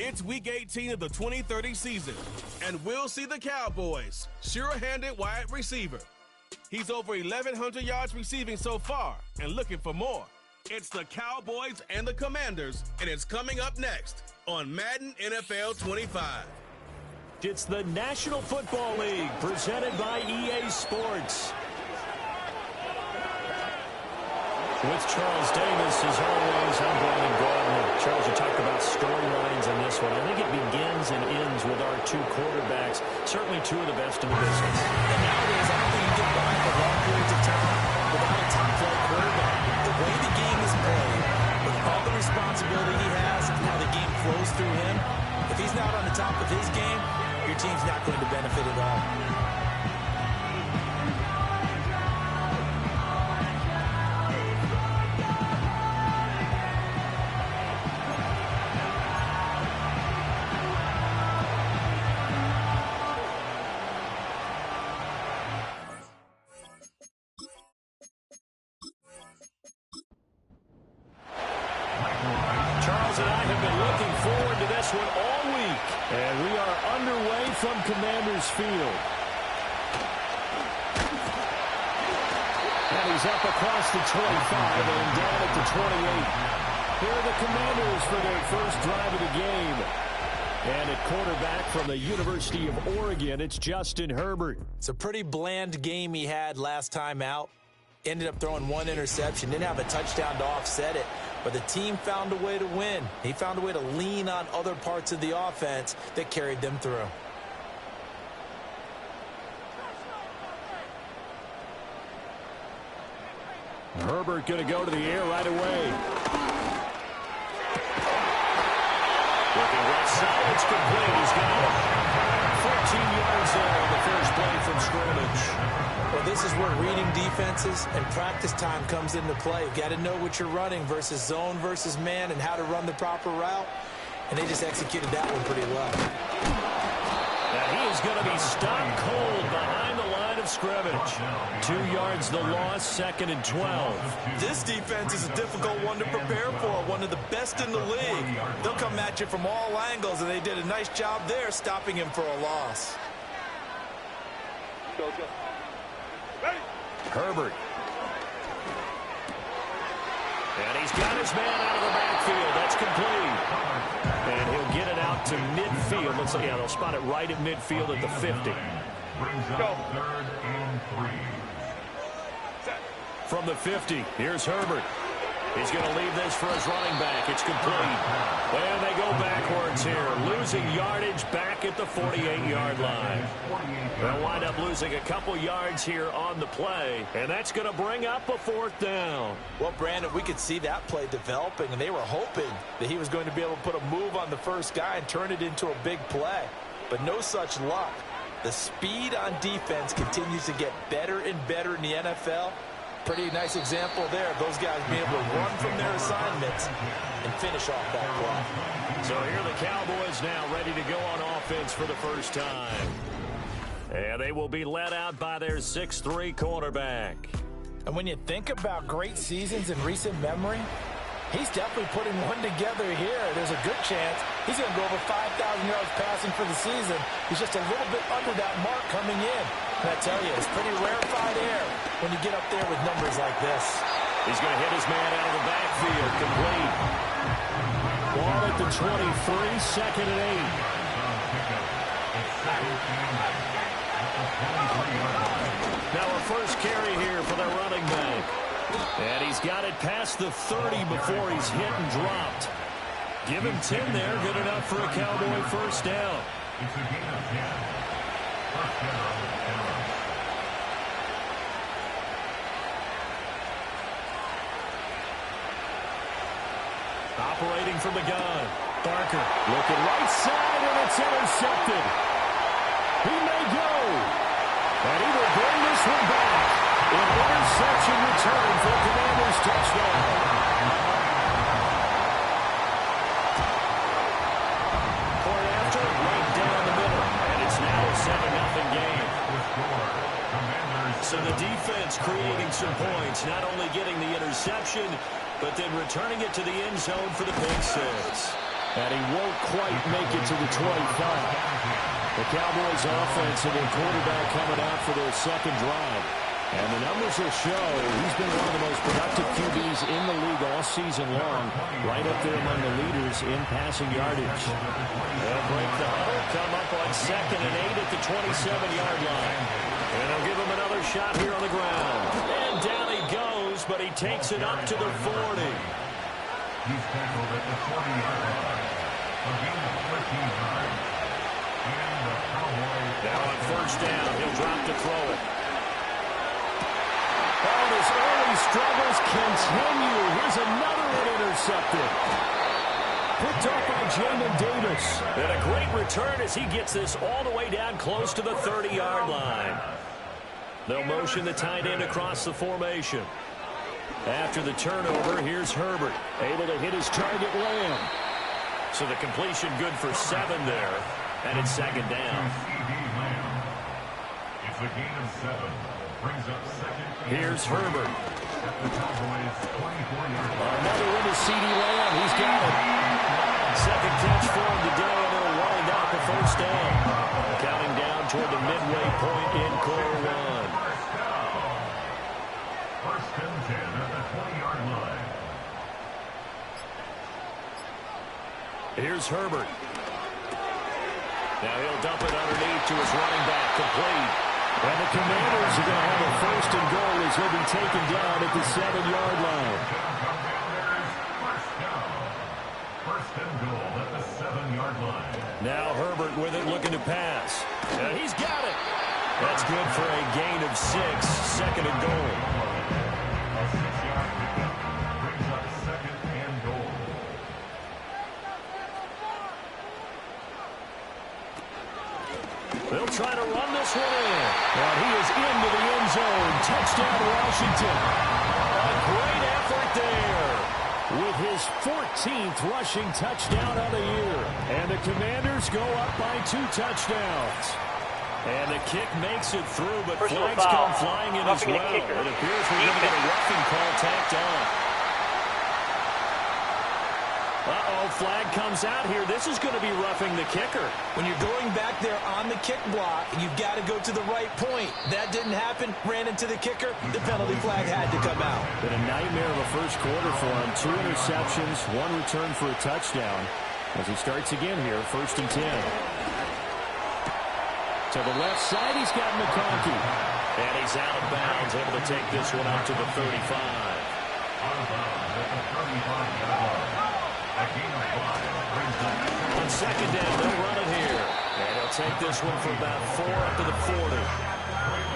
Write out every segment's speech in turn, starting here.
It's Week 18 of the 2030 season, and we'll see the Cowboys' sure-handed wide receiver. He's over 1,100 yards receiving so far and looking for more. It's the Cowboys and the Commanders, and it's coming up next on Madden NFL 25. It's the National Football League presented by EA Sports. With Charles Davis, as always, I'm Brandon Gardner. Charles, you talked about storylines in this one. I think it begins and ends with our two quarterbacks, certainly two of the best in the business. And nowadays, I don't think you get by for long periods of time without a top-flight quarterback. The way the game is played, with all the responsibility he has and how the game flows through him, if he's not on the top of his game, your team's not going to benefit at all. Charles and I have been looking forward to this one all week. And we are underway from Commanders Field. And he's up across the 25 and down at the 28. Here are the Commanders for their first drive of the game. And at quarterback from the University of Oregon, it's Justin Herbert. It's a pretty bland game he had last time out. Ended up throwing one interception, didn't have a touchdown to offset it. But the team found a way to win. He found a way to lean on other parts of the offense that carried them through. Herbert going to go to the air right away. Looking right side, it's complete. He's got it. 14 yards there on the first play from scrimmage. Well, this is where reading defenses and practice time comes into play. You've got to know what you're running versus zone versus man and how to run the proper route. And they just executed that one pretty well. And he is going to be stopped cold behind the line of scrimmage. 2 yards the loss, 2nd and 12. This defense is a difficult one to prepare for, one of the best in the league. They'll come at you from all angles, and they did a nice job there stopping him for a loss. Go. Herbert. And he's got his man out of the backfield. That's complete. And he'll get it out to midfield. Let's see. Yeah, they'll spot it right at midfield at the 50. Go. 3rd and 3. From the 50, here's Herbert. He's going to leave this for his running back. It's complete. And they go backwards here. Losing yardage back at the 48-yard line. They'll wind up losing a couple yards here on the play. And that's going to bring up a 4th down. Well, Brandon, we could see that play developing, and they were hoping that he was going to be able to put a move on the first guy and turn it into a big play. But no such luck. The speed on defense continues to get better and better in the NFL. Pretty nice example there of those guys being able to run from their assignments and finish off that play. So here are the Cowboys now ready to go on offense for the first time. And they will be led out by their 6'3" quarterback. And when you think about great seasons in recent memory, he's definitely putting one together here. There's a good chance he's going to go over 5,000 yards passing for the season. He's just a little bit under that mark coming in. And I tell you, it's pretty rarefied air when you get up there with numbers like this. He's going to hit his man out of the backfield. Complete. Ball at the 23, 2nd and 8. Now a first carry here for the running back. And he's got it past the 30 before he's hit and dropped. Give him 10 there. Good enough for a Cowboy first down. Operating from the gun. Barker looking right side, and it's intercepted. He may go. And he will bring this one back. An interception return for Commanders touchdown. Point after, right down the middle. And it's now a 7-0 game. So the defense creating some points, not only getting the interception, but then returning it to the end zone for the pick six. And he won't quite make it to the 25. The Cowboys offense and their quarterback coming out for their second drive. And the numbers will show he's been one of the most productive QBs in the league all season long, right up there among the leaders in passing yardage. They'll break the huddle, come up on 2nd and 8 at the 27-yard line. And they'll give him another shot here on the ground. And down he goes, but he takes it up to the 40. He's tackled at the 40-yard line. A gain of 13 yards. And the Cowboys... Now on first down, he'll drop to throw it. Oh, his early struggles continue. Here's another one intercepted. Picked off by Jamin Davis. And a great return as he gets this all the way down close to the 30-yard line. They'll motion the tight end across the formation. After the turnover, here's Herbert, able to hit his target Lamb. So the completion good for 7 there, and it's 2nd down. It's a gain of 7. Brings up 2nd. Here's Herbert. At the Cowboys' 24-yard line. Another one to C.D. Lamb. He's got it. Second catch for him today, and it'll wind out the first down. Counting down toward the midway point in quarter 1. First and 10 at the 20-yard line. Here's Herbert. Now he'll dump it underneath to his running back, complete. And the Commanders are going to have a 1st and goal as he'll be taken down at the 7-yard line. First and goal at the 7-yard line. Now Herbert with it, looking to pass. And he's got it. That's good for a gain of 6, 2nd and goal. A 6-yard pickup brings up 2nd and goal. They'll try to run this one in. And he is into the end zone. Touchdown, Washington. A great effort there with his 14th rushing touchdown of the year. And the Commanders go up by 2 touchdowns. And the kick makes it through, but flags come flying in as well. It appears we're going to get a roughing call tacked on. Uh-oh, flag comes out here. This is going to be roughing the kicker. When you're going back there on the kick block, you've got to go to the right point. That didn't happen. Ran into the kicker. The penalty flag had to come out. Been a nightmare of a first quarter for him. 2 interceptions, 1 return for a touchdown. As he starts again here, 1st and 10. To the left side, he's got McConkey. And he's out of bounds, able to take this one out to the 35. Out of bounds at the 35-yard line. A gain of 5 brings up On 2nd down, they'll run it here. And he'll take this one for about 4 up to the 40.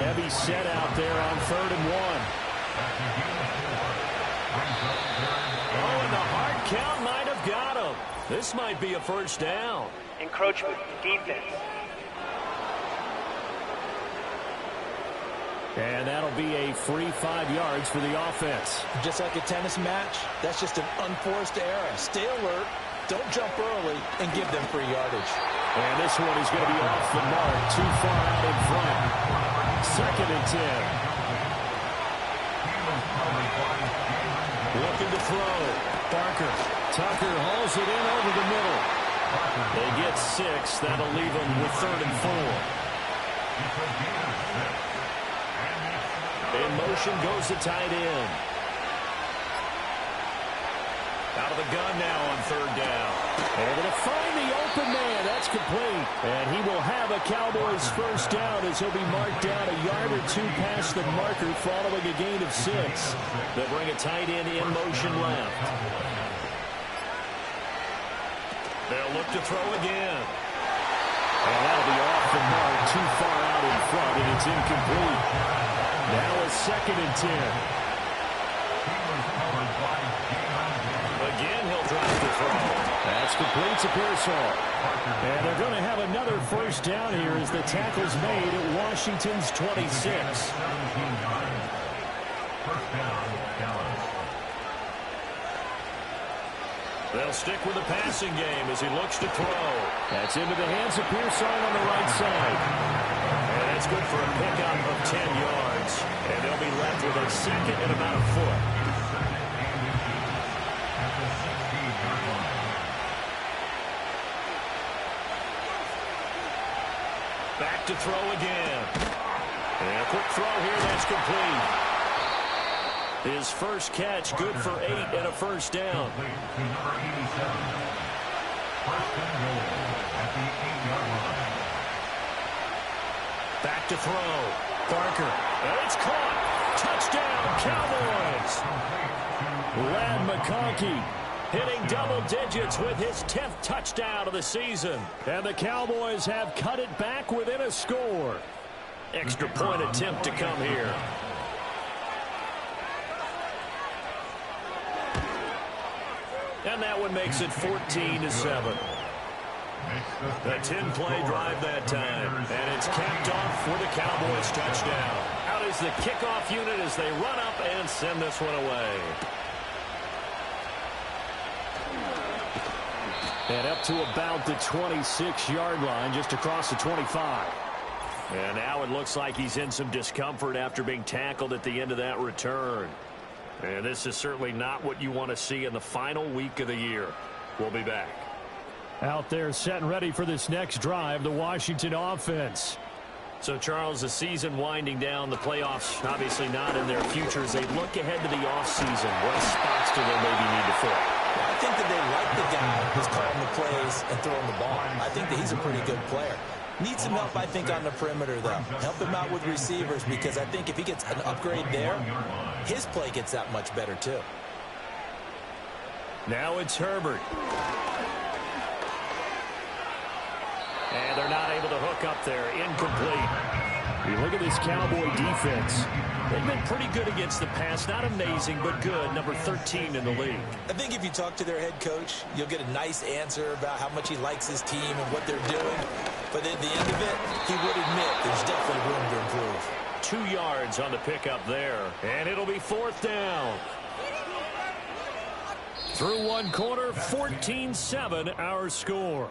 Heavy set out there on 3rd and 1. Oh, and the hard count might have got him. This might be a first down. Encroachment, defense. And that'll be a free 5 yards for the offense. Just like a tennis match, that's just an unforced error. Stay alert, don't jump early, and give them free yardage. And this one is going to be off the mark, too far out in front. 2nd and 10. Looking to throw. Barker. Tucker hauls it in over the middle. They get 6. That'll leave them with 3rd and 4. In motion goes the tight end. Out of the gun now on 3rd down. And they're going to find the open man. That's complete. And he will have a Cowboys first down as he'll be marked down a yard or 2 past the marker following a gain of 6. They'll bring a tight end in motion left. They'll look to throw again. And that'll be off the mark, too far out in front, and it's incomplete. Now a 2nd and 10. Again, he'll drop the throw. That's complete to Pearsall. And they're going to have another first down here as the tackle's made at Washington's 26. First down, Dallas. They'll stick with the passing game as he looks to throw. That's into the hands of Pearsall on the right side. And that's good for a pickup of 10 yards. And they'll be left with a 2nd and about a foot. Back to throw again. And a quick throw here, that's complete. His first catch, good for 8 and a first down. To number 87. First and goal at the 8-yard line. Back to throw. Barker. And it's caught. Touchdown, Cowboys. Lad McConkey hitting double digits with his 10th touchdown of the season. And the Cowboys have cut it back within a score. Extra point attempt to come here. And that one makes it 14-7. A 10-play drive that time. And it's capped off with a Cowboys touchdown. Out is the kickoff unit as they run up and send this one away. And up to about the 26-yard line, just across the 25. And now it looks like he's in some discomfort after being tackled at the end of that return. And this is certainly not what you want to see in the final week of the year. We'll be back. Out there set and ready for this next drive, the Washington offense. So, Charles, the season winding down, the playoffs obviously not in their future. As they look ahead to the offseason, what spots do they maybe need to fill? I think that they like the guy who's calling the plays and throwing the ball. I think that he's a pretty good player. Needs some help, I think, on the perimeter, though. Help him out with receivers, because I think if he gets an upgrade there, his play gets that much better, too. Now it's Herbert. And they're not able to hook up there. Incomplete. You look at this Cowboy defense. They've been pretty good against the pass. Not amazing, but good. Number 13 in the league. I think if you talk to their head coach, you'll get a nice answer about how much he likes his team and what they're doing. But at the end of it, he would admit there's definitely room to improve. 2 yards on the pickup there. And it'll be 4th down. Through one quarter, 14-7 our score.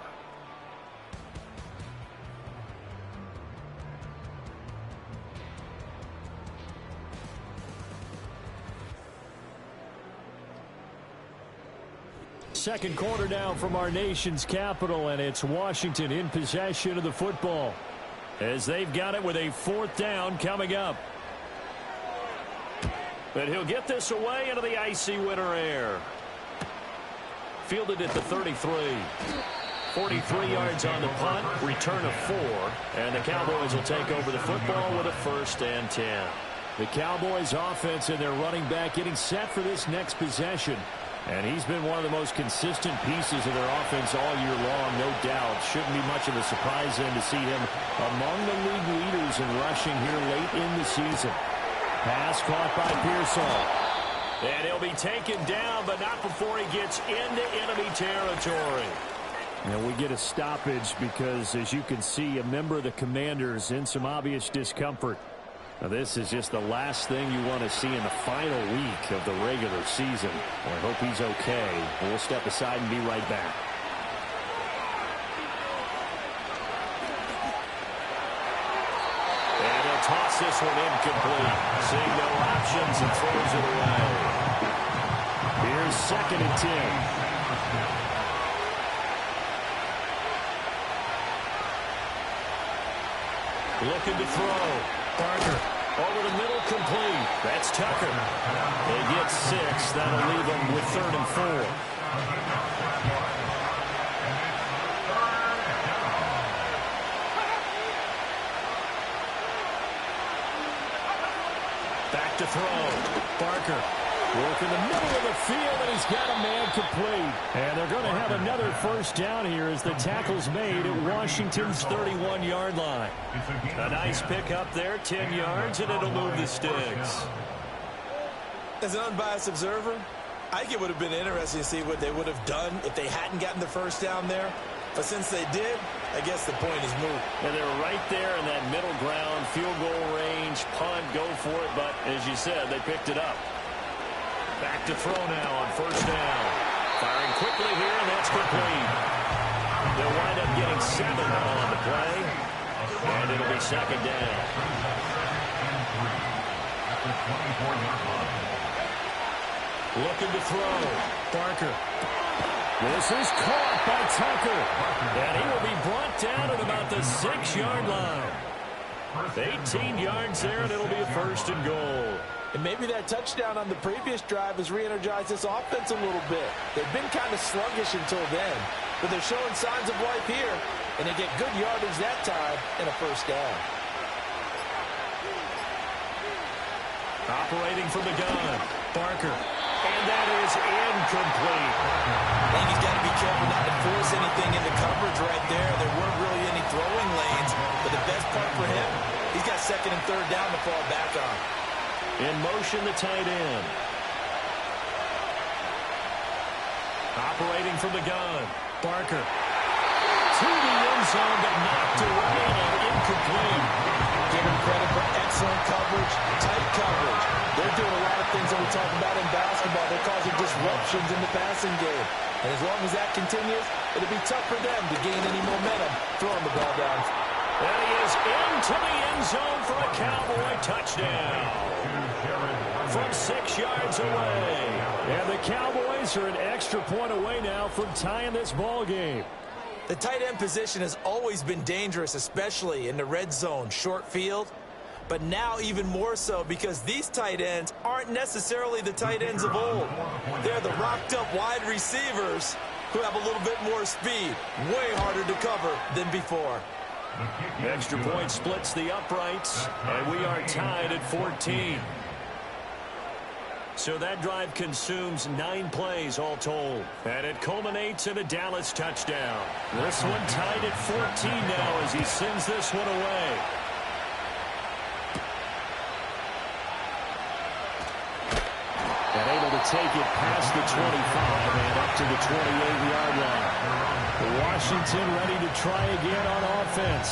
Second quarter now from our nation's capital, and it's Washington in possession of the football as they've got it with a 4th down coming up. But he'll get this away into the icy winter air. Fielded at the 33. 43 yards on the punt, return of 4, and the Cowboys will take over the football with a 1st and 10. The Cowboys offense and their running back getting set for this next possession. And he's been one of the most consistent pieces of their offense all year long, no doubt. Shouldn't be much of a surprise then to see him among the league leaders in rushing here late in the season. Pass caught by Pearsall. And he'll be taken down, but not before he gets into enemy territory. And we get a stoppage because, as you can see, a member of the Commanders in some obvious discomfort. Now, this is just the last thing you want to see in the final week of the regular season. I hope he's okay. We'll step aside and be right back. And he'll toss this one incomplete. Seeing no options and throws it away. Here's 2nd and 10. Looking to throw. Barker over the middle, complete. That's Tucker. They get 6. That'll leave them with 3rd and 4. Back to throw. Barker. Work in the middle of the field, and he's got a man complete. And they're going to have another 1st down here as the tackle's made at Washington's 31-yard line. A nice pickup there, 10 yards, and it'll move the sticks. As an unbiased observer, I think it would have been interesting to see what they would have done if they hadn't gotten the 1st down there. But since they did, I guess the point is moot. And they're right there in that middle ground, field goal range, punt, go for it. But as you said, they picked it up. Back to throw now on 1st down. Firing quickly here, and that's complete. They'll wind up getting 7 on the play. And it'll be 2nd down. Looking to throw. Barker. This is caught by Tucker. And he will be brought down at about the 6-yard line. 18 yards there, and it'll be a 1st and goal. And maybe that touchdown on the previous drive has re-energized this offense a little bit. They've been kind of sluggish until then, but they're showing signs of life here, and they get good yardage that time and a 1st down. Operating from the gun, Barker. And that is incomplete. I think he's got to be careful not to force anything into coverage right there. There weren't really any throwing lanes, but the best part for him, he's got 2nd and 3rd down to fall back on. In motion, the tight end. Operating from the gun, Barker. To the end zone, but knocked away and incomplete. Give him credit for excellent coverage, tight coverage. They're doing a lot of things that we talk about in basketball. They're causing disruptions in the passing game. And as long as that continues, it'll be tough for them to gain any momentum throwing the ball down. And he is into the end zone for a Cowboy touchdown. From 6 yards away. And the Cowboys are an extra point away now from tying this ball game. The tight end position has always been dangerous, especially in the red zone, short field. But now even more so because these tight ends aren't necessarily the tight ends of old. They're the rocked-up wide receivers who have a little bit more speed. Way harder to cover than before. Extra point splits the uprights, and we are tied at 14. So that drive consumes 9 plays all told. And it culminates in a Dallas touchdown. This one tied at 14 now as he sends this one away. And able to take it past the 25 and up to the 28-yard line. Washington ready to try again on offense.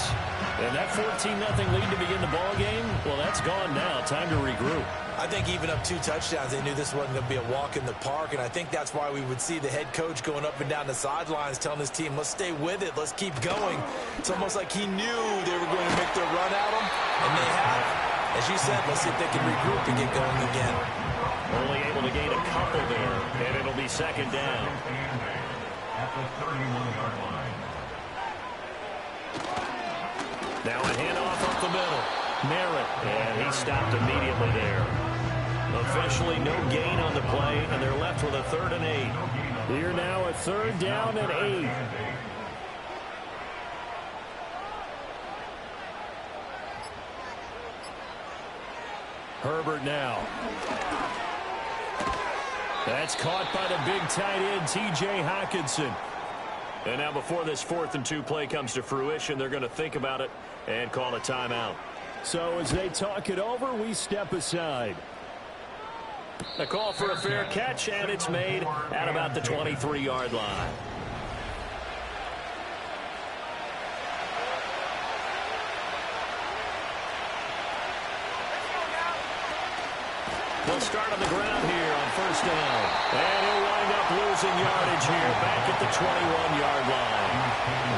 And that 14-0 lead to begin the ball game, well, that's gone now. Time to regroup. I think even up 2 touchdowns, they knew this wasn't going to be a walk in the park, and I think that's why we would see the head coach going up and down the sidelines telling his team, let's stay with it, let's keep going. It's almost like he knew they were going to make their run at him, and they have. As you said, let's see if they can regroup and get going again. Only able to gain a couple there, and it'll be 2nd down. At the 31-yard line. Now a handoff up the middle. Merritt, and he stopped immediately there. Officially no gain on the play, and they're left with a 3rd and 8. Here now a 3rd down and 8. Herbert now. That's caught by the big tight end, T.J. Hockenson. And now before this 4th and 2 play comes to fruition, they're going to think about it and call a timeout. So as they talk it over, we step aside. A call for a fair catch, and it's made at about the 23-yard line. They'll start on the ground here on 1st down. And he'll wind up losing yardage here back at the 21-yard line.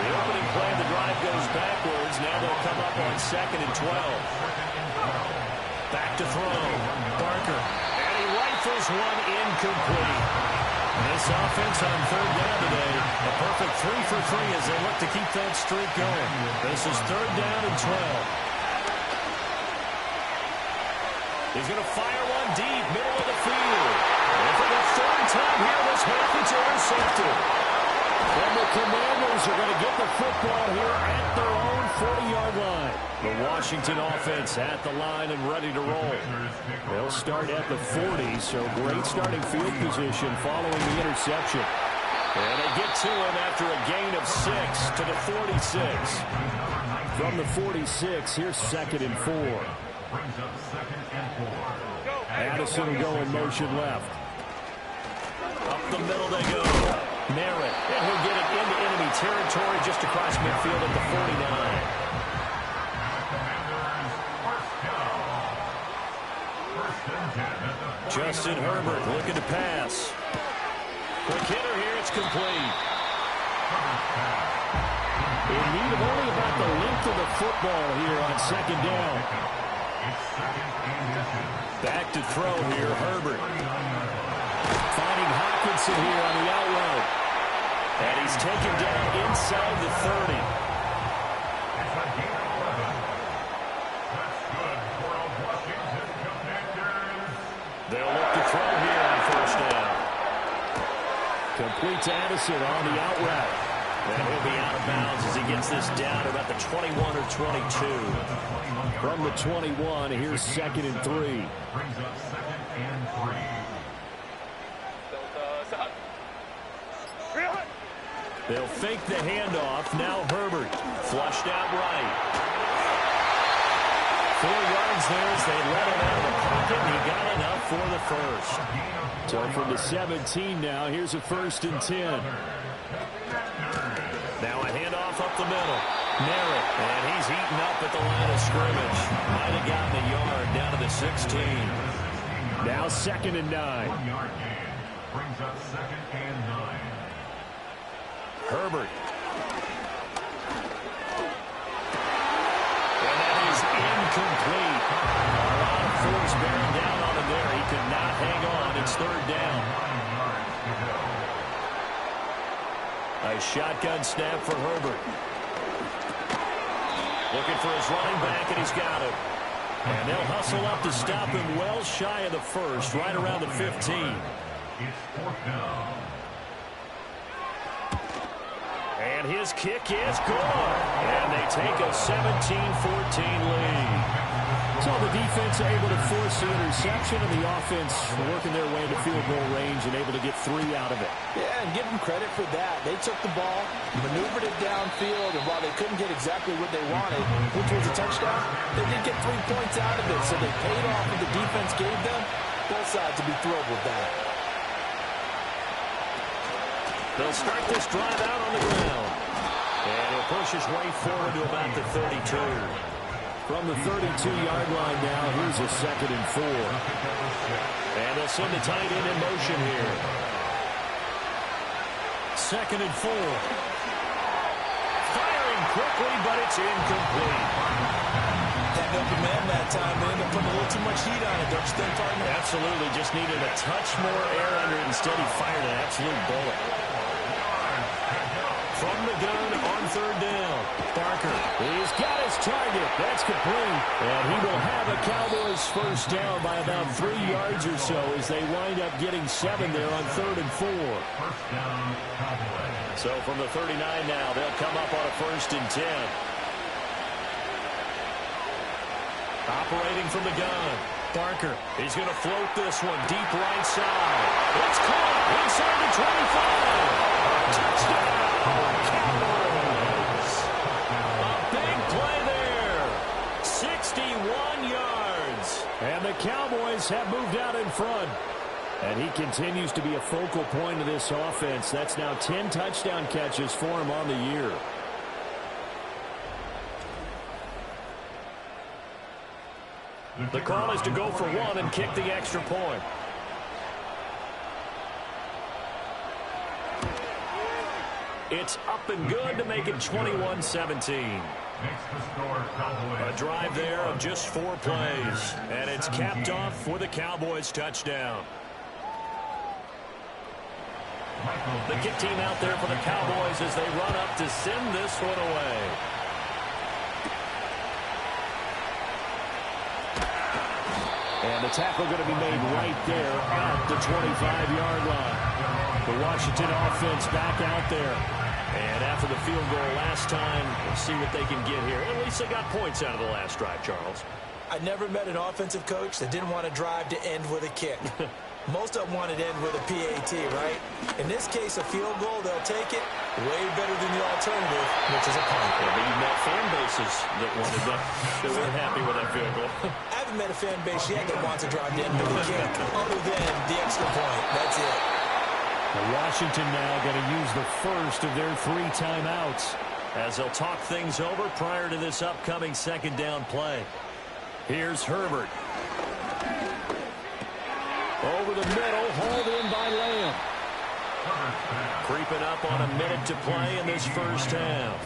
The opening play of the drive goes backwards. Now they'll come up on 2nd and 12. Back to throw. Barker. And he rifles one incomplete. This offense on 3rd down today, a perfect 3 for 3 as they look to keep that streak going. This is 3rd down and 12. He's going to fire one deep, middle of the field. And for the 3rd time here this half, it's intercepted. And the Commanders are going to get the football here at their own 40-yard line. The Washington offense at the line and ready to roll. They'll start at the 40, so great starting field position following the interception. And they get to him after a gain of 6 to the 46. From the 46, here's 2nd and 4. Brings up 2nd and 4. Addison will go in motion left. Up the middle they go. Merritt, and he'll get it into enemy territory just across midfield at the 49. Justin Herbert looking to pass. Quick hitter here, it's complete. In need of only about the length of the football here on 2nd down. Back to throw here, Herbert. Finding Hockenson here on the out route. And he's taken down inside the 30. It's a gain of 11. That's good for a Washington Commanders. They'll look to throw here on first down. Complete to Addison on the out route. And he'll be out of bounds as he gets this down to about the 21 or 22. From the 21, here's 2nd and 3. Brings up 2nd and 3. They'll fake the handoff. Now Herbert. Flushed out right. 4 yards there as they let him out of the pocket. And he got enough for the first. So from the 17 now, here's a 1st and 10. Now a handoff up the middle. Merritt. And he's eaten up at the line of scrimmage. Might have gotten a yard down to the 16. Now 2nd and 9. 1 yard gain. Brings up 2nd and 9. Herbert. And that is incomplete. A lot of force bearing down on him there. He could not hang on. It's 3rd down. 9 yards to go. A shotgun snap for Herbert. Looking for his running back, and he's got it. And they'll hustle up to stop him well shy of the first, right around the 15. It's 4th down. And his kick is good. And they take a 17-14 lead. So the defense able to force the interception, and the offense working their way to field goal range and able to get 3 out of it. Yeah, and give them credit for that. They took the ball, maneuvered it downfield, and while they couldn't get exactly what they wanted, which was a touchdown, they did get 3 points out of it. So they paid off what the defense gave them. Both sides will be thrilled with that. They'll start this drive out on the ground. And he'll push his way forward to about the 32. From the 32-yard line now, here's a 2nd and 4. And they'll send the tight end in motion here. 2nd and 4. Firing quickly, but it's incomplete. That open man that time, they ended up putting a little too much heat on it, don't you think, partner? Absolutely, just needed a touch more air under it. Instead, he fired an absolute bullet. From the gun on 3rd down. Barker, he's got his target. That's complete. And he will have a Cowboys first down by about 3 yards or so as they wind up getting 7 there on 3rd and 4. First down, Cowboys. So from the 39 now, they'll come up on a 1st and 10. Operating from the gun. Barker, he's going to float this one deep right side. It's caught inside the 25. Touchdown, Cowboys. A big play there. 61 yards. And the Cowboys have moved out in front. And he continues to be a focal point of this offense. That's now 10 touchdown catches for him on the year. The call is to go for 1 and kick the extra point. It's up and good to make it 21-17. A drive there of just 4 plays. And it's capped off with a Cowboys touchdown. The kick team out there for the Cowboys as they run up to send this one away. And the tackle going to be made right there at the 25-yard line. The Washington offense back out there. And after the field goal last time, we'll see what they can get here. At least they got points out of the last drive, Charles. I never met an offensive coach that didn't want to drive to end with a kick. Most of them want it to end with a PAT, right? In this case, a field goal, they'll take it way better than the alternative, which is a punt. Yeah, but you met fan bases that wanted that. They weren't happy with that field goal. I haven't met a fan base yet that wants to drive to end with a kick other than the extra point. That's it. Washington now going to use the first of their 3 timeouts as they'll talk things over prior to this upcoming 2nd down play. Here's Herbert. Over the middle, hauled in by Lamb. Creeping up on a minute to play in this first half.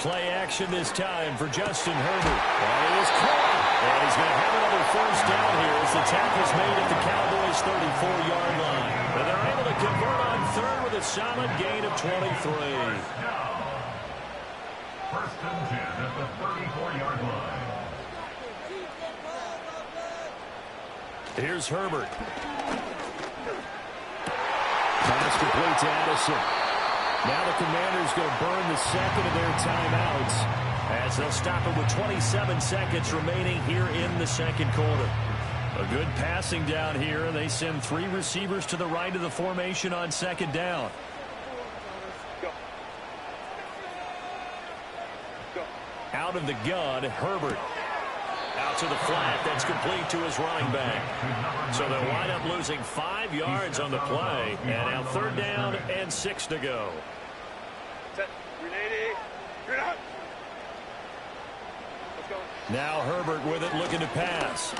Play action this time for Justin Herbert. And he is caught. And he's going to have another first down here as the tackle's made at the Cowboys' 34-yard line. And they're able to convert on 3rd with a solid gain of 23. First and 10 at the 34-yard line. Here's Herbert. Pass complete to Addison. Now the Commanders going to burn the second of their timeouts as they'll stop it with 27 seconds remaining here in the second quarter. A good passing down here. They send 3 receivers to the right of the formation on second down. Out of the gun, Herbert. Out to the flat. That's complete to his running back. So they'll wind up losing 5 yards on the play. And now third down and 6 to go. Now Herbert with it, looking to pass.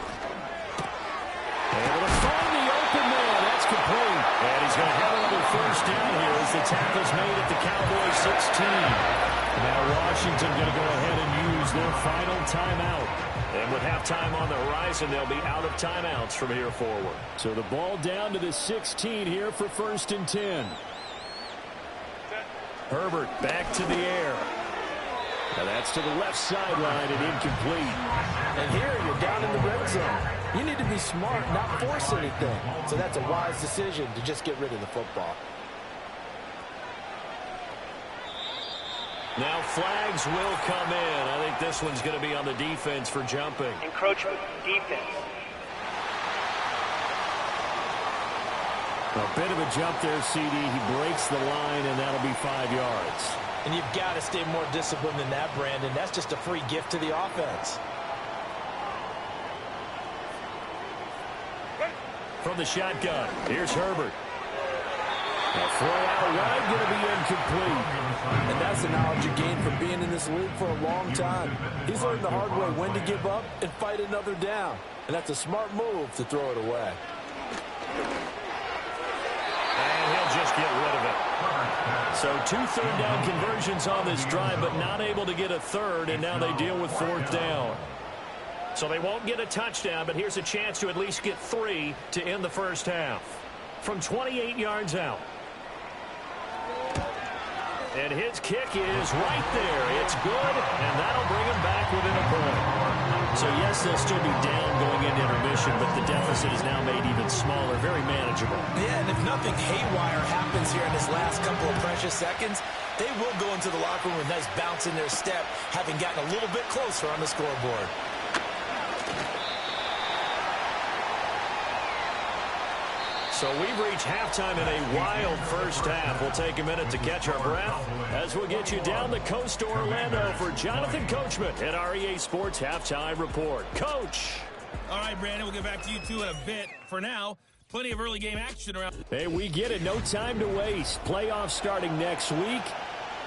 Able to find the open man. That's complete. And he's going to have another first down here as the tackle's made at the Cowboys 16. Now Washington going to go ahead and use their final timeout. And with halftime on the horizon, they'll be out of timeouts from here forward. So the ball down to the 16 here for first and 10. Herbert back to the air. Now that's to the left sideline and incomplete. And here you're down in the red zone. You need to be smart, not force anything. So that's a wise decision to just get rid of the football. Now flags will come in. I think this one's going to be on the defense for jumping. Encroachment, defense. A bit of a jump there, CD. He breaks the line, and that'll be 5 yards. And you've got to stay more disciplined than that, Brandon. That's just a free gift to the offense. From the shotgun, here's Herbert. A throw out wide, going to be incomplete. And that's the knowledge you gain from being in this league for a long time. He's learned the hard way when to give up and fight another down. And that's a smart move to throw it away. And he'll just get rid of it. So 2 third down conversions on this drive, but not able to get a third, and now they deal with fourth down. So they won't get a touchdown, but here's a chance to at least get 3 to end the first half. From 28 yards out. And his kick is right there. It's good, and that'll bring him back within a point. So, yes, they'll still be down going into intermission, but the deficit is now made even smaller, very manageable. Yeah, and if nothing haywire happens here in this last couple of precious seconds, they will go into the locker room with a nice bounce in their step, having gotten a little bit closer on the scoreboard. So we've reached halftime in a wild first half. We'll take a minute to catch our breath as we'll get you down the coast to Orlando for Jonathan Coachman at our EA Sports Halftime Report. Coach. All right, Brandon, we'll get back to you two in a bit. For now, plenty of early game action around. Hey, we get it. No time to waste. Playoffs starting next week.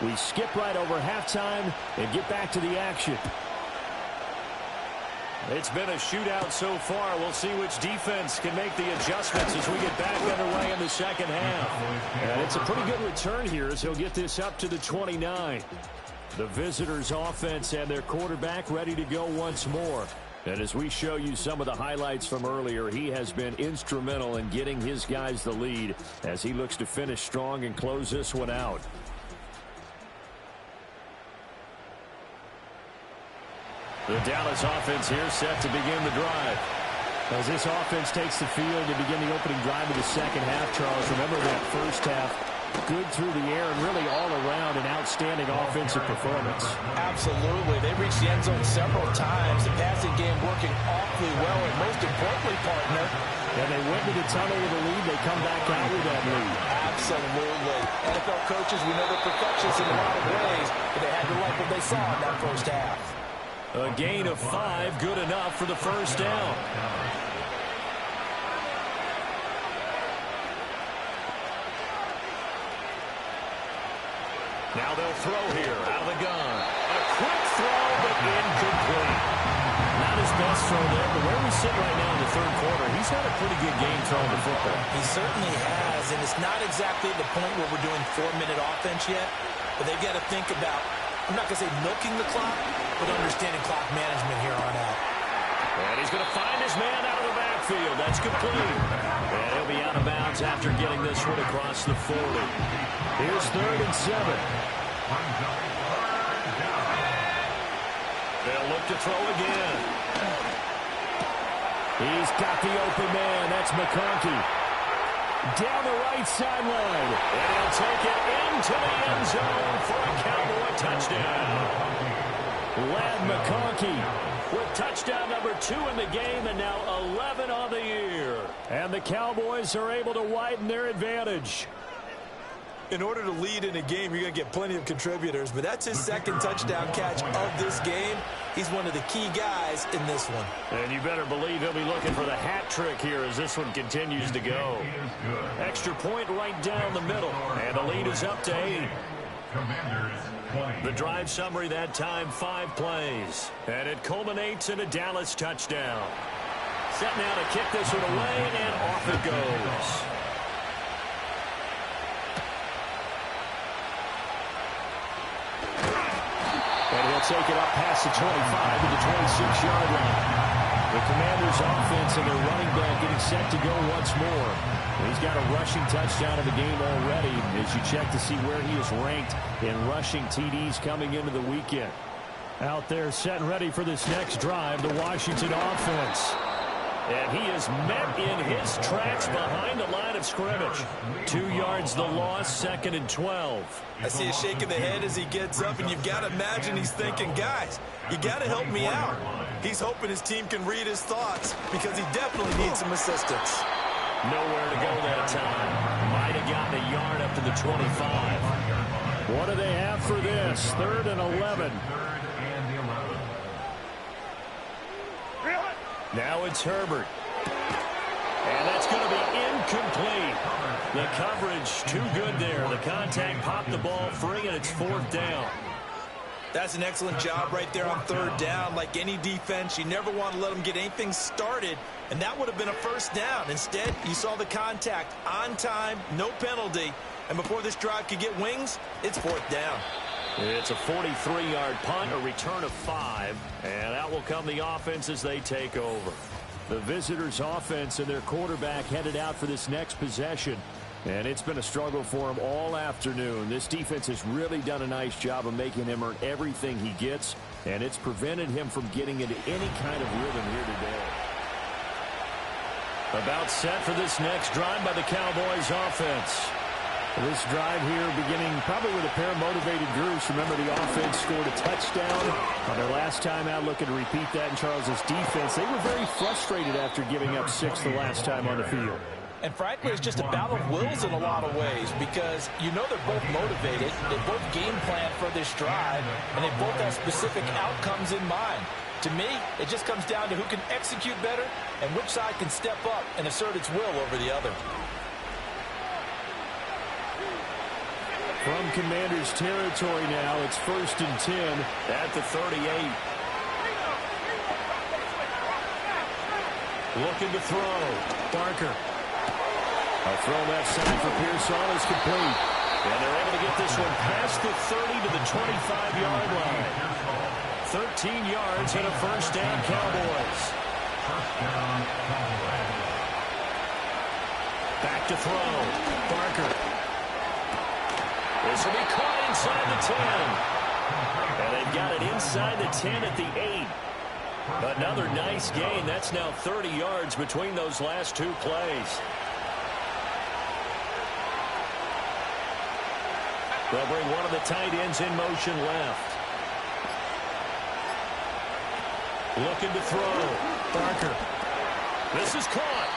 We skip right over halftime and get back to the action. It's been a shootout so far. We'll see which defense can make the adjustments as we get back underway in the second half. And it's a pretty good return here as he'll get this up to the 29. The visitors' offense and their quarterback ready to go once more. And as we show you some of the highlights from earlier, he has been instrumental in getting his guys the lead as he looks to finish strong and close this one out. The Dallas offense here set to begin the drive. As this offense takes the field to begin the opening drive of the second half, Charles, remember that first half, good through the air and really all around an outstanding offensive performance. Absolutely. They reached the end zone several times. The passing game working awfully well, and most importantly, partner. And they went to the tunnel with a lead. They come back out with that lead. Absolutely. NFL coaches, we know they're perfectionists in a lot of ways, but they had to like what they saw in that first half. A gain of 5, good enough for the first down. Now they'll throw here out of the gun. A quick throw, but incomplete. Not his best throw there, but where we sit right now in the third quarter, he's had a pretty good game throwing the football. He certainly has, and it's not exactly the point where we're doing 4-minute offense yet, but they've got to think about, I'm not going to say milking the clock, but understanding clock management here on out. And he's going to find his man out of the backfield. That's complete. And he'll be out of bounds yards after getting this one across the 40. Here's 3rd and 7. They'll look to throw again. He's got the open man. That's McConkey. Down the right sideline. And he'll take it into the end zone for a Cowboy touchdown. Lad McConkey with touchdown number 2 in the game, and now 11 on the year. And the Cowboys are able to widen their advantage. In order to lead in a game, you're going to get plenty of contributors, but that's his 2nd touchdown catch of this game. He's one of the key guys in this one. And you better believe he'll be looking for the hat trick here as this one continues to go. Extra point right down the middle, and the lead is up to 8. The drive summary that time, 5 plays. And it culminates in a Dallas touchdown. Set now to kick this one away, and off it goes. And he'll take it up past the 25 to the 26-yard line. The Commanders' offense and their running back getting set to go once more. He's got a rushing touchdown in the game already as you check to see where he is ranked in rushing TDs coming into the weekend. Out there set and ready for this next drive, the Washington offense. And he is met in his tracks behind the line of scrimmage. 2 yards the loss, 2nd and 12. I see a shake of the head as he gets up, and you've got to imagine he's thinking, guys, you got to help me out. He's hoping his team can read his thoughts because he definitely needs some assistance. Nowhere to go that time. Might have gotten a yard up to the 25. What do they have for this? 3rd and 11. Now it's Herbert. And that's going to be incomplete. The coverage too good there. The contact popped the ball free, and it's 4th down. That's an excellent job right there on 3rd down. Like any defense, you never want to let them get anything started, and that would have been a 1st down. Instead, you saw the contact on time, no penalty, and before this drive could get wings, it's 4th down. It's a 43-yard punt, a return of 5, and out will come the offense as they take over. The visitors' offense and their quarterback headed out for this next possession, and it's been a struggle for him all afternoon. This defense has really done a nice job of making him earn everything he gets, and it's prevented him from getting into any kind of rhythm here today. About set for this next drive by the Cowboys' offense. This drive here beginning probably with a pair of motivated groups. Remember, the offense scored a touchdown on their last time out, looking to repeat that in Charles's defense. They were very frustrated after giving up 6 the last time on the field. And frankly, it's just a battle of wills in a lot of ways because you know they're both motivated, they both game plan for this drive, and they both have specific outcomes in mind. To me, it just comes down to who can execute better and which side can step up and assert its will over the other. From Commanders territory now, it's 1st and 10 at the 38. Looking to throw. Barker. A throw left side for Pearson is complete. And they're able to get this one past the 30 to the 25-yard line. 13 yards and a 1st down, Cowboys. Back to throw. Barker. This will be caught inside the 10. And they've got it inside the 10 at the 8. Another nice gain. That's now 30 yards between those last 2 plays. They'll bring one of the tight ends in motion left. Looking to throw. Barker. This is caught.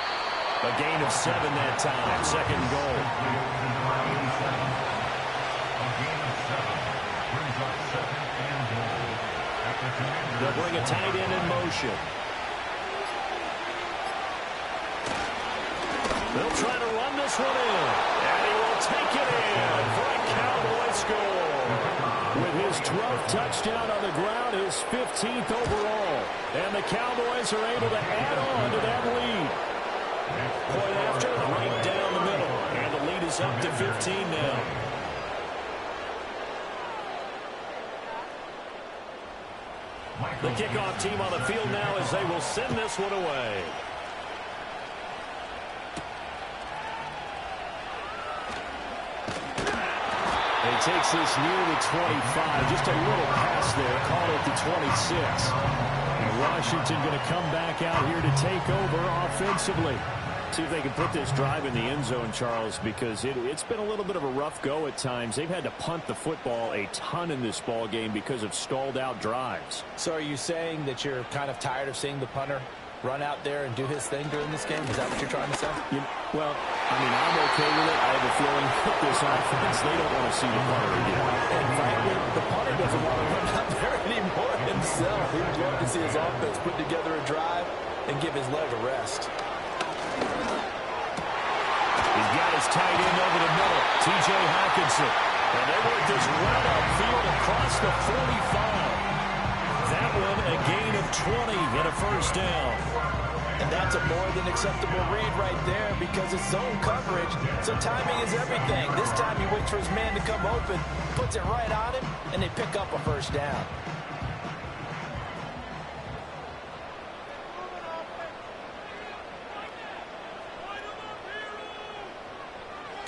A gain of 7 that time. 2nd goal. They'll bring a tight end in motion. They'll try to run this one in. And he will take it in for a Cowboy score. With his 12th touchdown on the ground, his 15th overall. And the Cowboys are able to add on to that lead. Point after, right down the middle. And the lead is up to 15 now. The kickoff team on the field now as they will send this one away. takes this near the 25. Just a little pass there. Call it the 26. And Washington going to come back out here to take over offensively. See if they can put this drive in the end zone, Charles, because it's been a little bit of a rough go at times. They've had to punt the football a ton in this ball game because of stalled-out drives. So are you saying that you're kind of tired of seeing the punter run out there and do his thing during this game? Is that what you're trying to say? Well, I mean, I'm okay with it. I have a feeling that this offense, they don't want to see the punter again. And frankly, the punter doesn't want to run out there anymore himself. He would love to see his offense put together a drive and give his leg a rest. He's got his tight end over the middle, T.J. Hawkinson. And they work this right upfield across the 45. That one a gain of 20 and a first down. And that's a more than acceptable read right there because it's zone coverage, so timing is everything. This time he waits for his man to come open, puts it right on him, and they pick up a first down.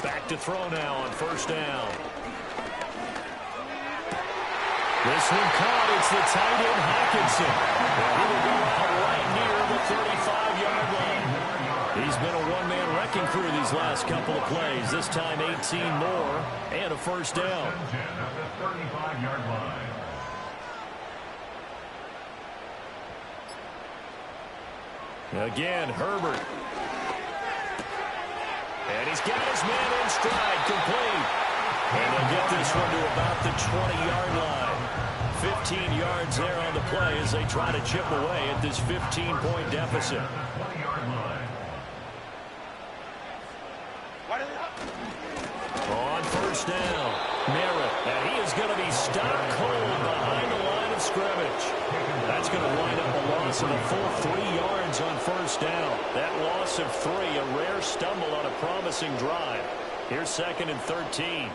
Back to throw now on first down. This one caught. It's the tight end Hawkinson. And he will go out right near the 35-yard line. He's been a one-man wrecking crew these last couple of plays. This time 18 more and a first down. At the 35-yard line. Again, Herbert. And he's got his man in stride, complete. And they'll get this one to about the 20-yard line. 15 yards there on the play as they try to chip away at this 15-point deficit. On first down, Merritt. And he is going to be stopped cold behind the line of scrimmage. That's going to wind up a loss of a full 3 yards on first down. That loss of 3, a rare stumble on a promising drive. Here's 2nd and 13.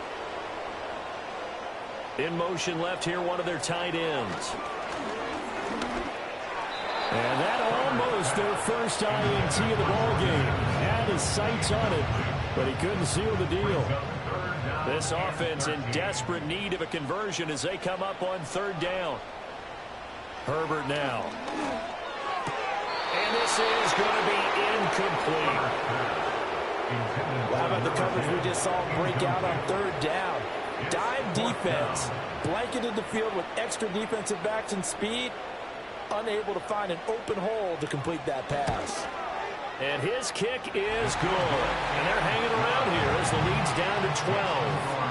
In motion left here, one of their tight ends. And that almost their first INT of the ballgame. Had his sights on it, but he couldn't seal the deal. This offense in desperate need of a conversion as they come up on 3rd down. Herbert now. And this is going to be incomplete. How about the coverage we just saw break out on 3rd down? Dime defense, blanketed the field with extra defensive backs and speed, unable to find an open hole to complete that pass. And his kick is good. And they're hanging around here as the lead's down to 12.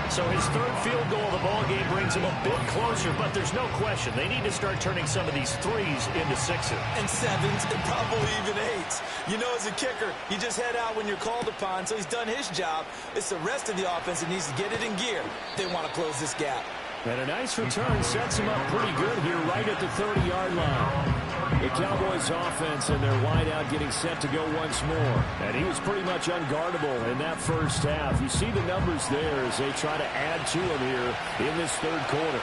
So his 3rd field goal of the ballgame brings him a bit closer, but there's no question they need to start turning some of these 3s into 6s. And 7s and probably even 8s. You know, as a kicker, you just head out when you're called upon, so he's done his job. It's the rest of the offense that needs to get it in gear. They want to close this gap. And a nice return sets him up pretty good here right at the 30-yard line. The Cowboys offense and their wideout getting set to go once more. And he was pretty much unguardable in that first half. You see the numbers there as they try to add to him here in this 3rd quarter.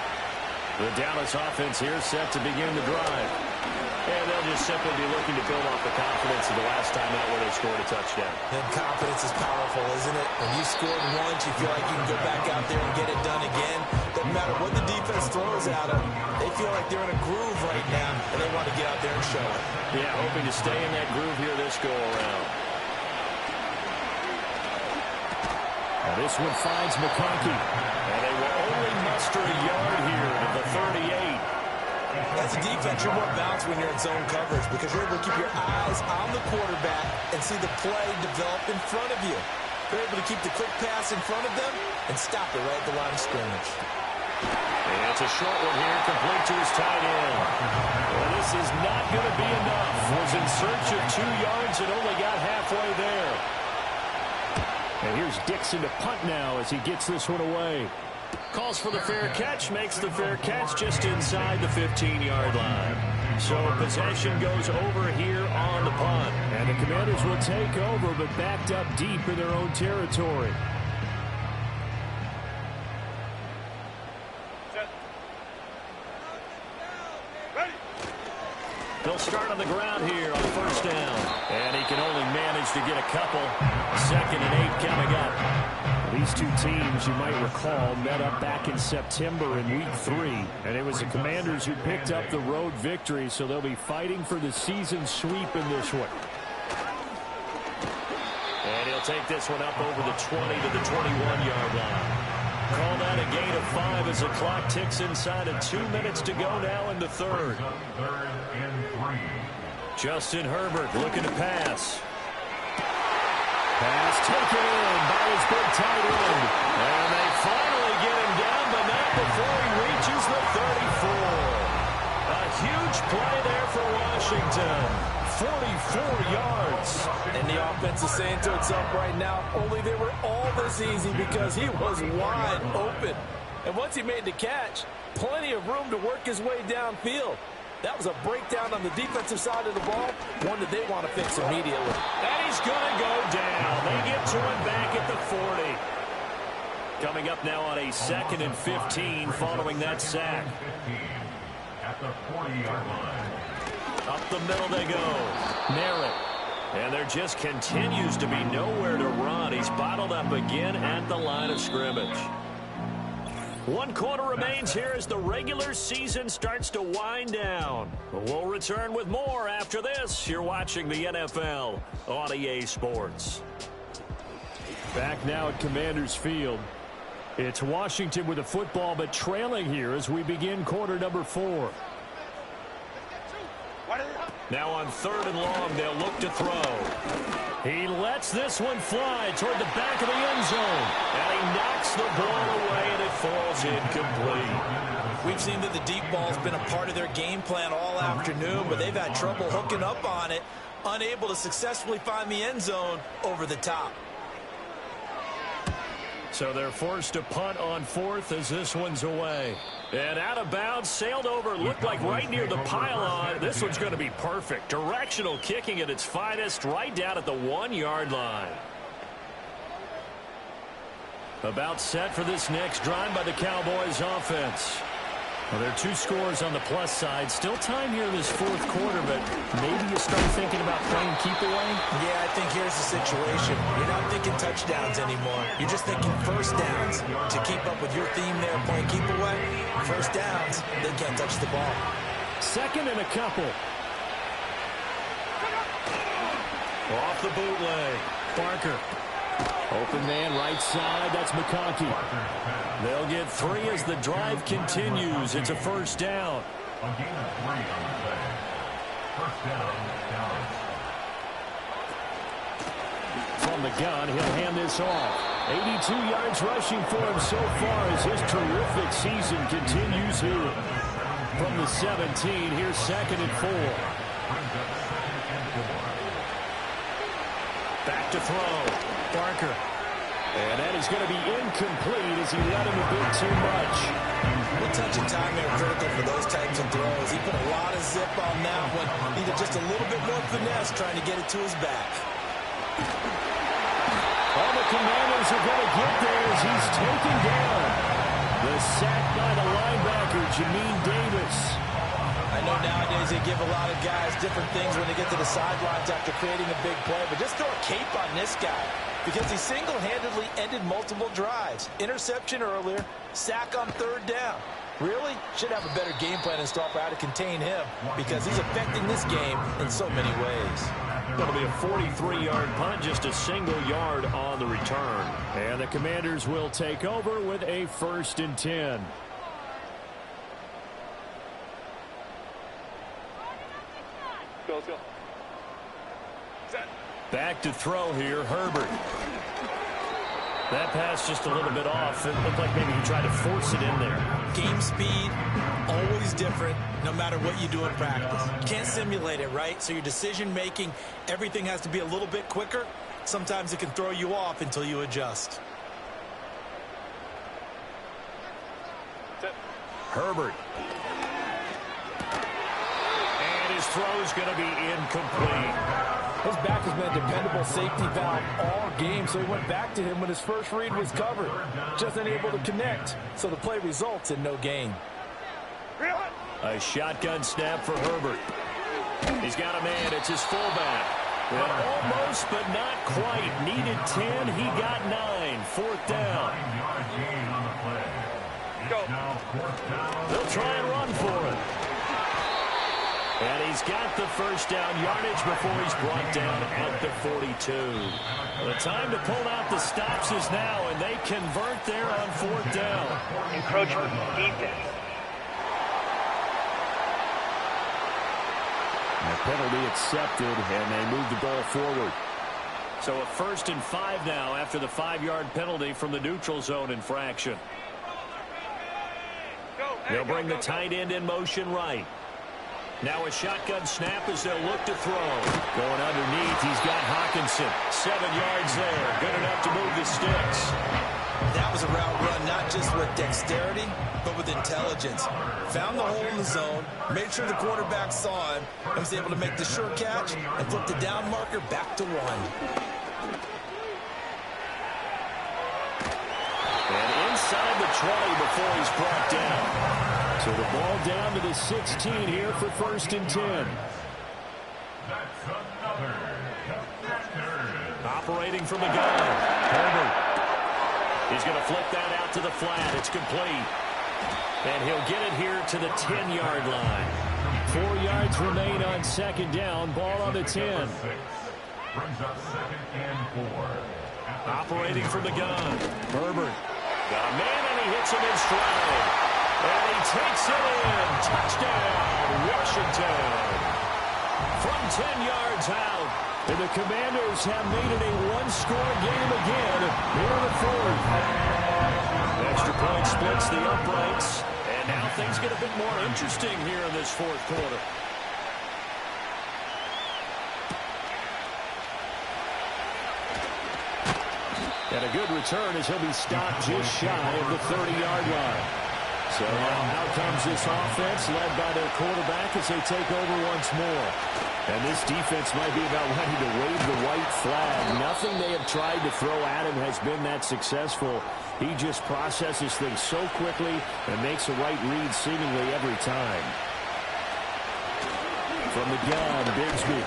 The Dallas offense here set to begin the drive. And they'll just simply be looking to build off the confidence of the last time out where they scored a touchdown. And confidence is powerful, isn't it? When you scored once, you feel like you can go back out there and get it done again. Doesn't matter what the defense throws at them. They feel like they're in a groove right now, and they want to get out there and show it. Yeah, hoping to stay in that groove here this go-around. Now this one finds McConkey. And they will only muster a yard here at the 38. As a defense, you're more balanced when you're in zone coverage because you're able to keep your eyes on the quarterback and see the play develop in front of you. You're able to keep the quick pass in front of them and stop it right at the line of scrimmage. And it's a short one here, complete to his tight end. Well, this is not going to be enough. Was in search of 2 yards and only got halfway there. And here's Dixon to punt now as he gets this one away. Calls for the fair catch, makes the fair catch just inside the 15-yard line. So possession goes over here on the punt. And the Commanders will take over, but backed up deep in their own territory. They'll start on the ground here on first down. And he can only manage to get a couple. 2nd and 8 coming up. These two teams, you might recall, met up back in September in Week 3. And it was the Commanders who picked up the road victory, so they'll be fighting for the season sweep in this one. And he'll take this one up over the 20 to the 21-yard line. Call that a gain of 5 as the clock ticks inside of 2 minutes to go now in the third. Justin Herbert looking to pass. Pass taken in by his big tight end. And they finally get him down, but not before he reaches the 34. A huge play there for Washington. 44 yards. And the offense is saying to itself right now, only they were all this easy because he was wide open. And once he made the catch, plenty of room to work his way downfield. That was a breakdown on the defensive side of the ball, one that they want to fix immediately. And he's going to go down. They get to him back at the 40. Coming up now on a 2nd and 15 following that sack. At the 40-yard line. Up the middle they go. Merritt. And there just continues to be nowhere to run. He's bottled up again at the line of scrimmage. 1 quarter remains here as the regular season starts to wind down. We'll return with more after this. You're watching the NFL on EA Sports. Back now at Commanders Field. It's Washington with the football, but trailing here as we begin quarter number 4. Now on 3rd and long, they'll look to throw. He lets this one fly toward the back of the end zone. And he knocks the ball away, and it falls incomplete. We've seen that the deep ball's been a part of their game plan all afternoon, but they've had trouble hooking up on it, unable to successfully find the end zone over the top. So they're forced to punt on 4th as this one's away. And out of bounds, sailed over, looked like right near the pylon. This one's going to be perfect. Directional kicking at its finest, right down at the 1-yard line. About set for this next drive by the Cowboys offense. Well, there are 2 scores on the plus side. Still time here in this 4th quarter, but maybe you start thinking about playing keep away? Yeah, I think here's the situation. You're not thinking touchdowns anymore. You're just thinking first downs. To keep up with your theme there, playing keep away, first downs, they can't touch the ball. 2nd and a couple. Off the bootleg. Barker. Open man right side. That's McConkey. They'll get 3 as the drive continues. It's a first down. A gain of 3 on the play. First down, Dallas. From the gun, he'll hand this off. 82 yards rushing for him so far as his terrific season continues here. From the 17, here's 2nd and 4. Back to throw. Barker. And that is going to be incomplete as he let him a bit too much. The touch and time are critical for those types of throws. He put a lot of zip on that one. Needed just a little bit more finesse trying to get it to his back. All the Commanders are going to get there as he's taken down. The sack by the linebacker, Jamin Davis. I know nowadays they give a lot of guys different things when they get to the sidelines after creating a big play, but just throw a cape on this guy because he single-handedly ended multiple drives. Interception earlier, sack on 3rd down. Really should have a better game plan installed for how to contain him because he's affecting this game in so many ways. Going to be a 43-yard punt, just a single yard on the return. And the Commanders will take over with a 1st and 10. Let's go. Set. Back to throw here, Herbert. That pass just a little bit off. It looked like maybe he tried to force it in there. Game speed, always different, no matter what you do in practice. You can't simulate it, right? So your decision-making, everything has to be a little bit quicker. Sometimes it can throw you off until you adjust. Set. Herbert. And his throw's going to be incomplete. His back has been a dependable safety valve all game, so he went back to him when his first read was covered. Just unable to connect, so the play results in no gain. A shotgun snap for Herbert. He's got a man. It's his fullback. Well, almost, but not quite. Needed 10. He got 9. Fourth down. They'll try and run for it. And he's got the first down yardage before he's brought down at the 42. The time to pull out the stops is now, and they convert there on fourth down. Encroachment defense. The penalty accepted, and they move the ball forward. So a 1st and 5 now after the 5-yard penalty from the neutral zone infraction. They'll bring the tight end in motion right. Now a shotgun snap as they'll look to throw. Going underneath, he's got Hawkinson. 7 yards there. Good enough to move the sticks. That was a route run, not just with dexterity, but with intelligence. Found the hole in the zone, made sure the quarterback saw him, and was able to make the sure catch and flip the down marker back to 1. And inside the 20 before he's brought down. So the ball down to the 16 here for 1st and 10. Operating from the gun. Herbert. He's going to flip that out to the flat. It's complete. And he'll get it here to the 10-yard line. 4 yards remain on 2nd down. Ball on the 10. Operating from the gun. Herbert. Got a man, and he hits him in stride. And he takes it in. Touchdown, Washington. From 10 yards out. And the Commanders have made it a one-score game again here in the 4th. Extra point splits the uprights. And now things get a bit more interesting here in this 4th quarter. And a good return as he'll be stopped just shy of the 30-yard line. So now comes this offense led by their quarterback as they take over once more. And this defense might be about ready to wave the white flag. Nothing they have tried to throw at him has been that successful. He just processes things so quickly and makes a right read seemingly every time. From the gun, Bigsby.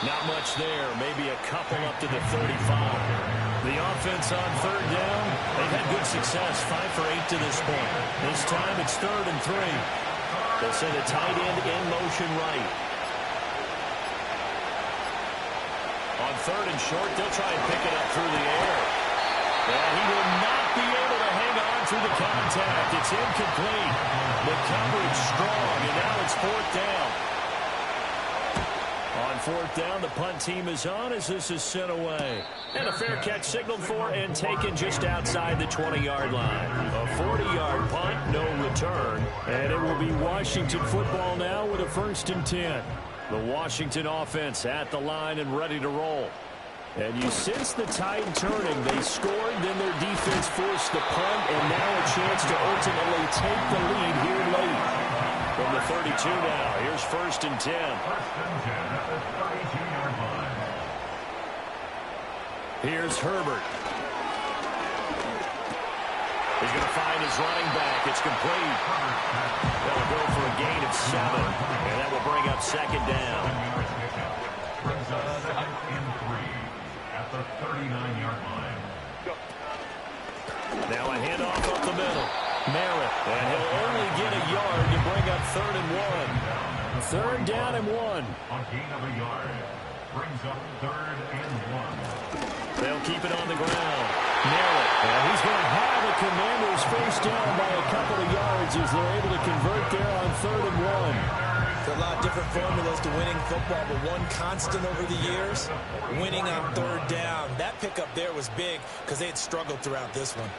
Not much there. Maybe a couple up to the 35. The offense on 3rd down, they've had good success, 5 for 8 to this point. This time it's 3rd and 3. They'll send a tight end in motion right. On 3rd and short, they'll try and pick it up through the air. And he will not be able to hang on through the contact. It's incomplete. The coverage strong, and now it's 4th down. On 4th down, the punt team is on as this is sent away. And a fair catch signaled for and taken just outside the 20-yard line. A 40-yard punt, no return. And it will be Washington football now with a 1st and 10. The Washington offense at the line and ready to roll. And you sense the tide turning. They scored, then their defense forced the punt, and now a chance to ultimately take the lead here late. From the 32 now, here's 1st and 10. Here's Herbert. He's going to find his running back. It's complete. That'll go for a gain of 7, and that will bring up 2nd down. At the 39-yard line. Now a handoff up the middle. Merritt, and he'll only get a yard to bring up 3rd and 1. 3rd down and 1. A gain of a yard brings up 3rd and 1. They'll keep it on the ground. Merritt, and he's going to have the Commanders first down by a couple of yards as they're able to convert there on 3rd and 1. There are a lot of different formulas to winning football, but one constant over the years, winning on 3rd down. That pickup there was big because they had struggled throughout this one.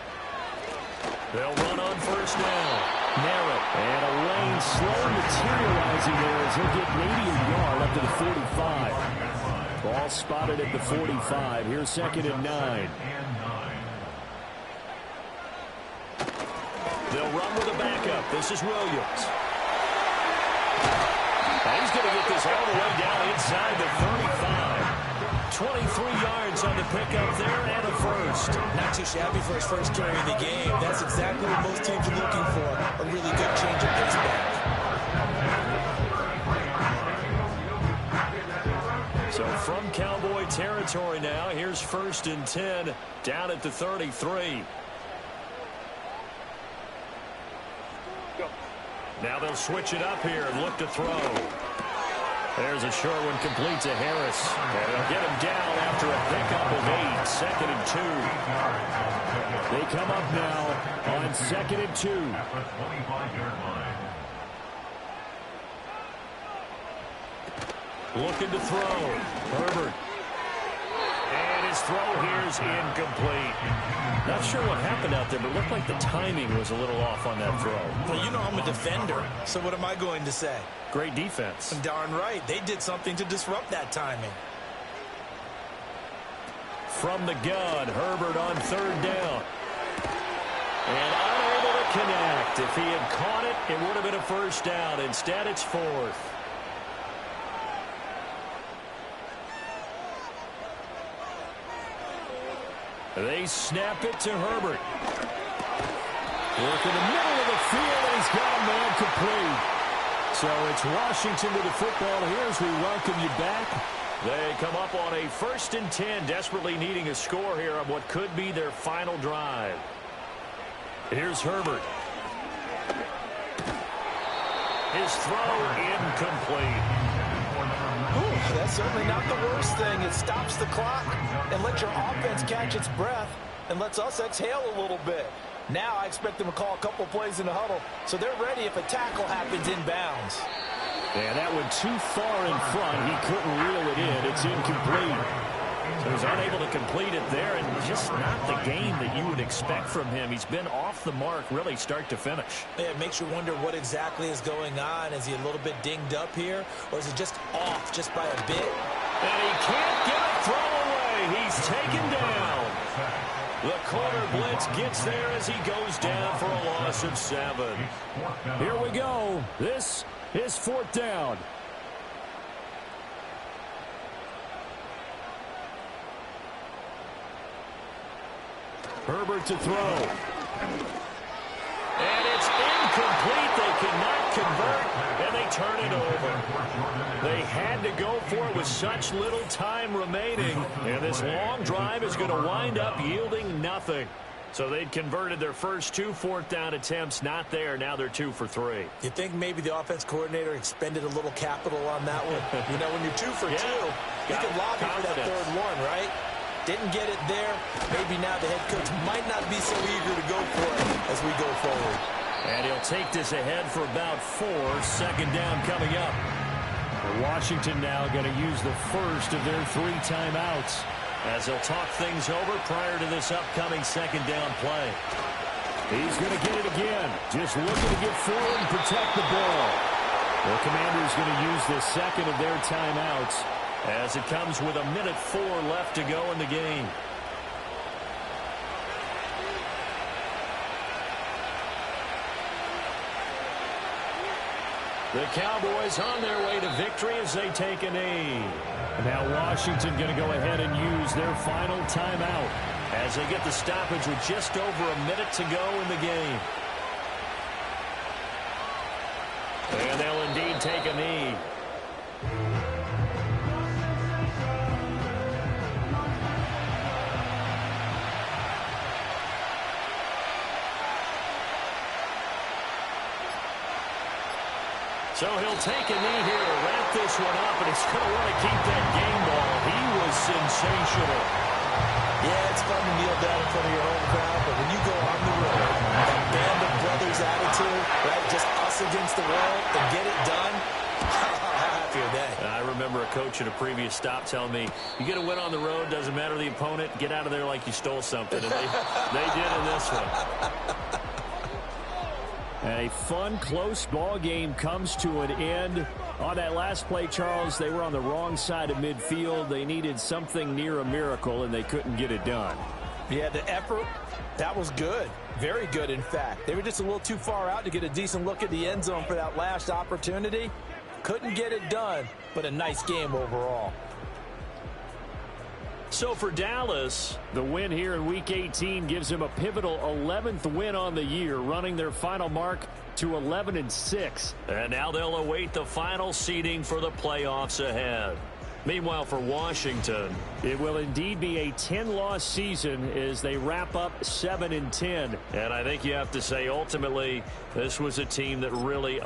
They'll run on 1st down. Merritt, and a lane slow materializing there as he'll get maybe a yard up to the 45. Ball spotted at the 45. Here's 2nd and 9. They'll run with a backup. This is Williams. And he's going to get this all the way down inside the 35. 23 yards on the pickup there and a first. Not too shabby for his first carry of the game. That's exactly what most teams are looking for. A really good change of pace back. So from Cowboy territory now, here's 1st and 10 down at the 33. Now they'll switch it up here and look to throw. There's a short one complete to Harris. And they'll get him down after a pickup of 8. 2nd and 2. They come up now on 2nd and 2. At the 25-yard line. Looking to throw. Herbert. And his throw here's incomplete. Not sure what happened out there, but it looked like the timing was a little off on that throw. Well, you know I'm a defender, so what am I going to say? Great defense. Darn right. They did something to disrupt that timing. From the gun, Herbert on 3rd down. And unable to connect. If he had caught it, it would have been a 1st down. Instead, it's 4th. They snap it to Herbert. Work in the middle of the field, and he's got a man complete. So it's Washington to the football here as we welcome you back. They come up on a 1st and 10, desperately needing a score here on what could be their final drive. Here's Herbert. His throw incomplete. Ooh, that's certainly not the worst thing. It stops the clock and lets your offense catch its breath and lets us exhale a little bit. Now I expect them to call a couple plays in the huddle, so they're ready if a tackle happens inbounds. Yeah, that went too far in front. He couldn't reel it in. It's incomplete. So he's unable to complete it there, and just not the game that you would expect from him. He's been off the mark, really, start to finish. Yeah, it makes you wonder what exactly is going on. Is he a little bit dinged up here, or is he just off just by a bit? And he can't get a throw away. He's taken down. The corner blitz gets there as he goes down for a loss of 7. Here we go. This is 4th down. Herbert to throw. And it's incomplete. They cannot convert, and they turn it over. They had to go for it with such little time remaining, and this long drive is going to wind up yielding nothing. So they'd converted their first 2 4th down attempts, not there. Now they're 2 for 3. You think maybe the offense coordinator expended a little capital on that one? You know, when you're 2 for 2, you can lobby for that 3rd one, right? Didn't get it there. Maybe now the head coach might not be so eager to go for it as we go forward. And he'll take this ahead for about 4. 2nd down coming up. Washington now going to use the first of their 3 timeouts as they'll talk things over prior to this upcoming 2nd down play. He's going to get it again. Just looking to get forward and protect the ball. The Commanders going to use the 2nd of their timeouts as it comes with 1:04 left to go in the game. The Cowboys on their way to victory as they take a knee. Now Washington going to go ahead and use their final timeout as they get the stoppage with just over a minute to go in the game. And they'll indeed take a knee. So he'll take a knee here to wrap this one up, and he's going to want to keep that game ball. He was sensational. Yeah, it's fun to kneel down in front of your home crowd, but when you go on the road, that band of brothers attitude, right, just us against the world, and get it done, how happy are they? I remember a coach at a previous stop telling me, you get a win on the road, doesn't matter the opponent, get out of there like you stole something. And they did in this one. A fun, close ball game comes to an end. On that last play, Charles, they were on the wrong side of midfield. They needed something near a miracle, and they couldn't get it done. Yeah, the effort, that was good. Very good, in fact. They were just a little too far out to get a decent look at the end zone for that last opportunity. Couldn't get it done, but a nice game overall. So for Dallas, the win here in Week 18 gives them a pivotal 11th win on the year, running their final mark to 11-6. And now they'll await the final seeding for the playoffs ahead. Meanwhile, for Washington, it will indeed be a 10-loss season as they wrap up 7-10. And I think you have to say, ultimately, this was a team that really